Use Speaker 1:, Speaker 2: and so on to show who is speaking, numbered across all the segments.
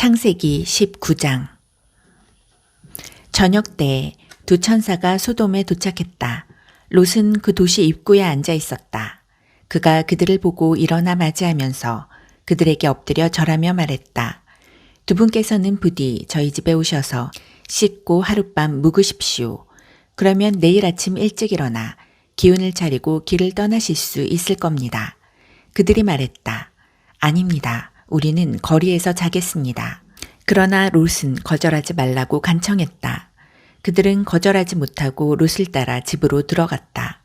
Speaker 1: 창세기 19장. 저녁 때 두 천사가 소돔에 도착했다. 롯은 그 도시 입구에 앉아 있었다. 그가 그들을 보고 일어나 맞이하면서 그들에게 엎드려 절하며 말했다. 두 분께서는 부디 저희 집에 오셔서 씻고 하룻밤 묵으십시오. 그러면 내일 아침 일찍 일어나 기운을 차리고 길을 떠나실 수 있을 겁니다. 그들이 말했다. 아닙니다. 우리는 거리에서 자겠습니다. 그러나 롯은 거절하지 말라고 간청했다. 그들은 거절하지 못하고 롯을 따라 집으로 들어갔다.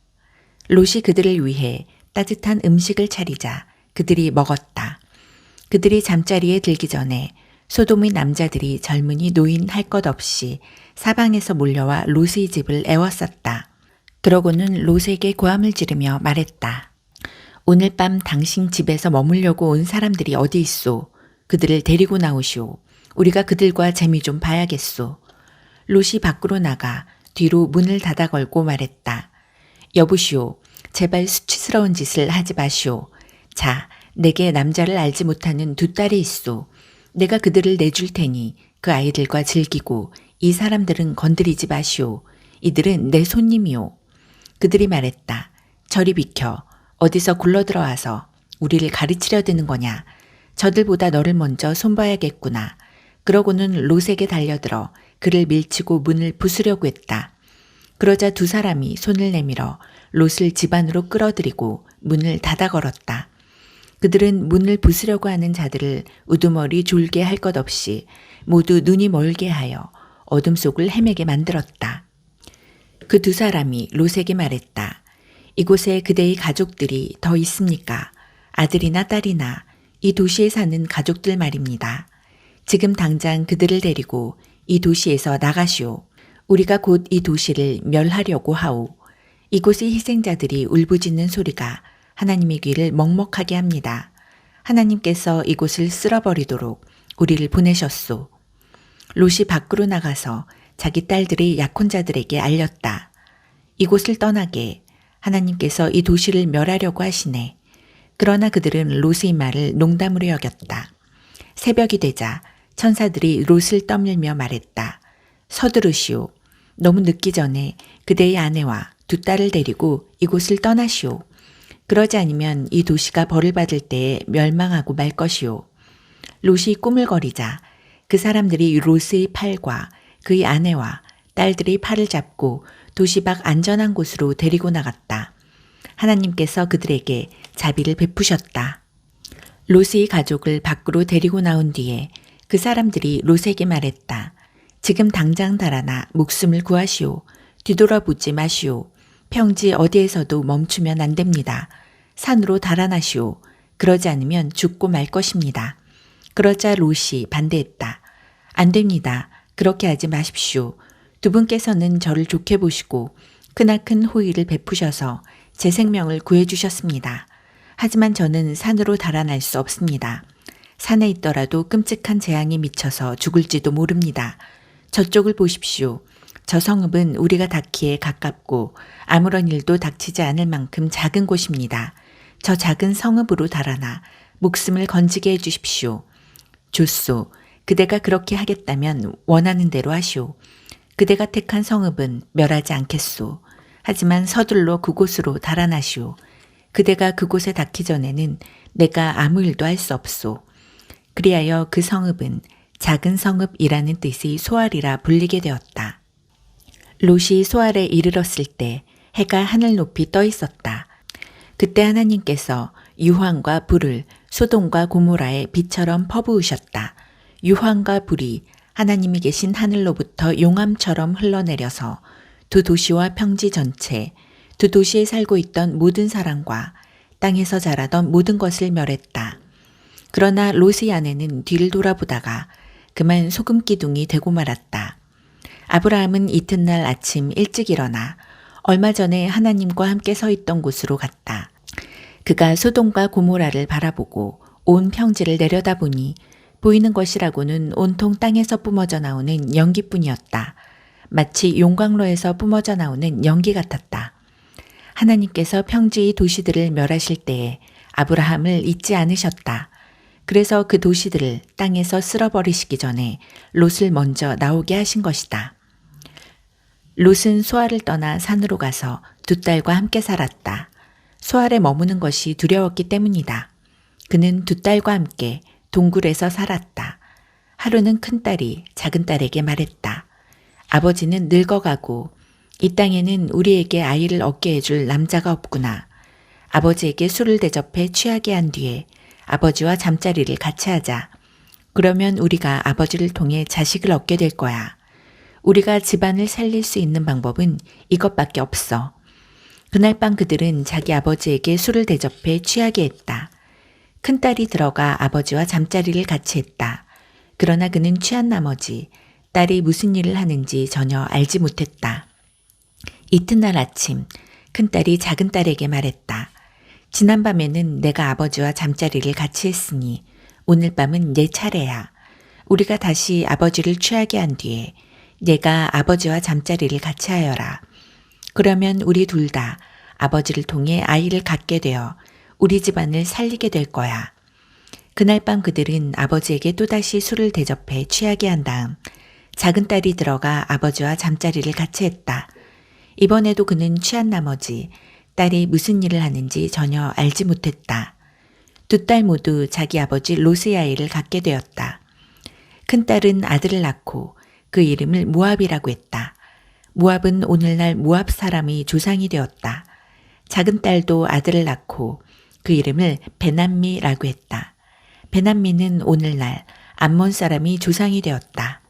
Speaker 1: 롯이 그들을 위해 따뜻한 음식을 차리자 그들이 먹었다. 그들이 잠자리에 들기 전에 소돔의 남자들이 젊은이 노인 할 것 없이 사방에서 몰려와 롯의 집을 애워쌌다. 그러고는 롯에게 고함을 지르며 말했다. 오늘 밤 당신 집에서 머물려고 온 사람들이 어디 있소? 그들을 데리고 나오시오. 우리가 그들과 재미 좀 봐야겠소. 롯이 밖으로 나가 뒤로 문을 닫아 걸고 말했다. 여보시오. 제발 수치스러운 짓을 하지 마시오. 자, 내게 남자를 알지 못하는 두 딸이 있소. 내가 그들을 내줄 테니 그 아이들과 즐기고 이 사람들은 건드리지 마시오. 이들은 내 손님이오. 그들이 말했다. 저리 비켜. 어디서 굴러들어와서 우리를 가르치려 드는 거냐. 저들보다 너를 먼저 손봐야겠구나. 그러고는 롯에게 달려들어 그를 밀치고 문을 부수려고 했다. 그러자 두 사람이 손을 내밀어 롯을 집 안으로 끌어들이고 문을 닫아 걸었다. 그들은 문을 부수려고 하는 자들을 우두머리 졸게 할 것 없이 모두 눈이 멀게 하여 어둠 속을 헤매게 만들었다. 그 두 사람이 롯에게 말했다. 이곳에 그대의 가족들이 더 있습니까? 아들이나 딸이나 이 도시에 사는 가족들 말입니다. 지금 당장 그들을 데리고 이 도시에서 나가시오. 우리가 곧 이 도시를 멸하려고 하오. 이곳의 희생자들이 울부짖는 소리가 하나님의 귀를 먹먹하게 합니다. 하나님께서 이곳을 쓸어버리도록 우리를 보내셨소. 롯이 밖으로 나가서 자기 딸들의 약혼자들에게 알렸다. 이곳을 떠나게 하나님께서 이 도시를 멸하려고 하시네. 그러나 그들은 롯의 말을 농담으로 여겼다. 새벽이 되자 천사들이 롯을 떠밀며 말했다. 서두르시오. 너무 늦기 전에 그대의 아내와 두 딸을 데리고 이곳을 떠나시오. 그러지 않으면 이 도시가 벌을 받을 때에 멸망하고 말 것이오. 롯이 꾸물거리자 그 사람들이 롯의 팔과 그의 아내와 딸들의 팔을 잡고 도시 밖 안전한 곳으로 데리고 나갔다. 하나님께서 그들에게 자비를 베푸셨다. 롯의 가족을 밖으로 데리고 나온 뒤에 그 사람들이 롯에게 말했다. 지금 당장 달아나 목숨을 구하시오. 뒤돌아보지 마시오. 평지 어디에서도 멈추면 안 됩니다. 산으로 달아나시오. 그러지 않으면 죽고 말 것입니다. 그러자 롯이 반대했다. 안 됩니다. 그렇게 하지 마십시오. 두 분께서는 저를 좋게 보시고 크나큰 호의를 베푸셔서 제 생명을 구해주셨습니다. 하지만 저는 산으로 달아날 수 없습니다. 산에 있더라도 끔찍한 재앙이 미쳐서 죽을지도 모릅니다. 저쪽을 보십시오. 저 성읍은 우리가 닿기에 가깝고 아무런 일도 닥치지 않을 만큼 작은 곳입니다. 저 작은 성읍으로 달아나 목숨을 건지게 해주십시오. 좋소. 그대가 그렇게 하겠다면 원하는 대로 하시오. 그대가 택한 성읍은 멸하지 않겠소. 하지만 서둘러 그곳으로 달아나시오. 그대가 그곳에 닿기 전에는 내가 아무 일도 할 수 없소. 그리하여 그 성읍은 작은 성읍이라는 뜻의 소알이라 불리게 되었다. 롯이 소알에 이르렀을 때 해가 하늘 높이 떠 있었다. 그때 하나님께서 유황과 불을 소돔과 고모라의 비처럼 퍼부으셨다. 유황과 불이 하나님이 계신 하늘로부터 용암처럼 흘러내려서 두 도시와 평지 전체, 두 도시에 살고 있던 모든 사람과 땅에서 자라던 모든 것을 멸했다. 그러나 롯의 아내는 뒤를 돌아보다가 그만 소금 기둥이 되고 말았다. 아브라함은 이튿날 아침 일찍 일어나 얼마 전에 하나님과 함께 서 있던 곳으로 갔다. 그가 소돔과 고모라를 바라보고 온 평지를 내려다보니 보이는 것이라고는 온통 땅에서 뿜어져 나오는 연기뿐이었다. 마치 용광로에서 뿜어져 나오는 연기 같았다. 하나님께서 평지의 도시들을 멸하실 때에 아브라함을 잊지 않으셨다. 그래서 그 도시들을 땅에서 쓸어버리시기 전에 롯을 먼저 나오게 하신 것이다. 롯은 소알을 떠나 산으로 가서 두 딸과 함께 살았다. 소알에 머무는 것이 두려웠기 때문이다. 그는 두 딸과 함께 동굴에서 살았다. 하루는 큰딸이 작은딸에게 말했다. 아버지는 늙어가고 이 땅에는 우리에게 아이를 얻게 해줄 남자가 없구나. 아버지에게 술을 대접해 취하게 한 뒤에 아버지와 잠자리를 같이 하자. 그러면 우리가 아버지를 통해 자식을 얻게 될 거야. 우리가 집안을 살릴 수 있는 방법은 이것밖에 없어. 그날 밤 그들은 자기 아버지에게 술을 대접해 취하게 했다. 큰딸이 들어가 아버지와 잠자리를 같이 했다. 그러나 그는 취한 나머지 딸이 무슨 일을 하는지 전혀 알지 못했다. 이튿날 아침 큰딸이 작은딸에게 말했다. 지난밤에는 내가 아버지와 잠자리를 같이 했으니 오늘 밤은 내 차례야. 우리가 다시 아버지를 취하게 한 뒤에 내가 아버지와 잠자리를 같이 하여라. 그러면 우리 둘 다 아버지를 통해 아이를 갖게 되어 우리 집안을 살리게 될 거야. 그날 밤 그들은 아버지에게 또다시 술을 대접해 취하게 한 다음 작은딸이 들어가 아버지와 잠자리를 같이 했다. 이번에도 그는 취한 나머지 딸이 무슨 일을 하는지 전혀 알지 못했다. 두 딸 모두 자기 아버지 롯의 아이를 갖게 되었다. 큰딸은 아들을 낳고 그 이름을 모압이라고 했다. 모압은 오늘날 모압 사람이 조상이 되었다. 작은딸도 아들을 낳고 그 이름을 베남미라고 했다. 베남미는 오늘날 암몬 사람이 조상이 되었다.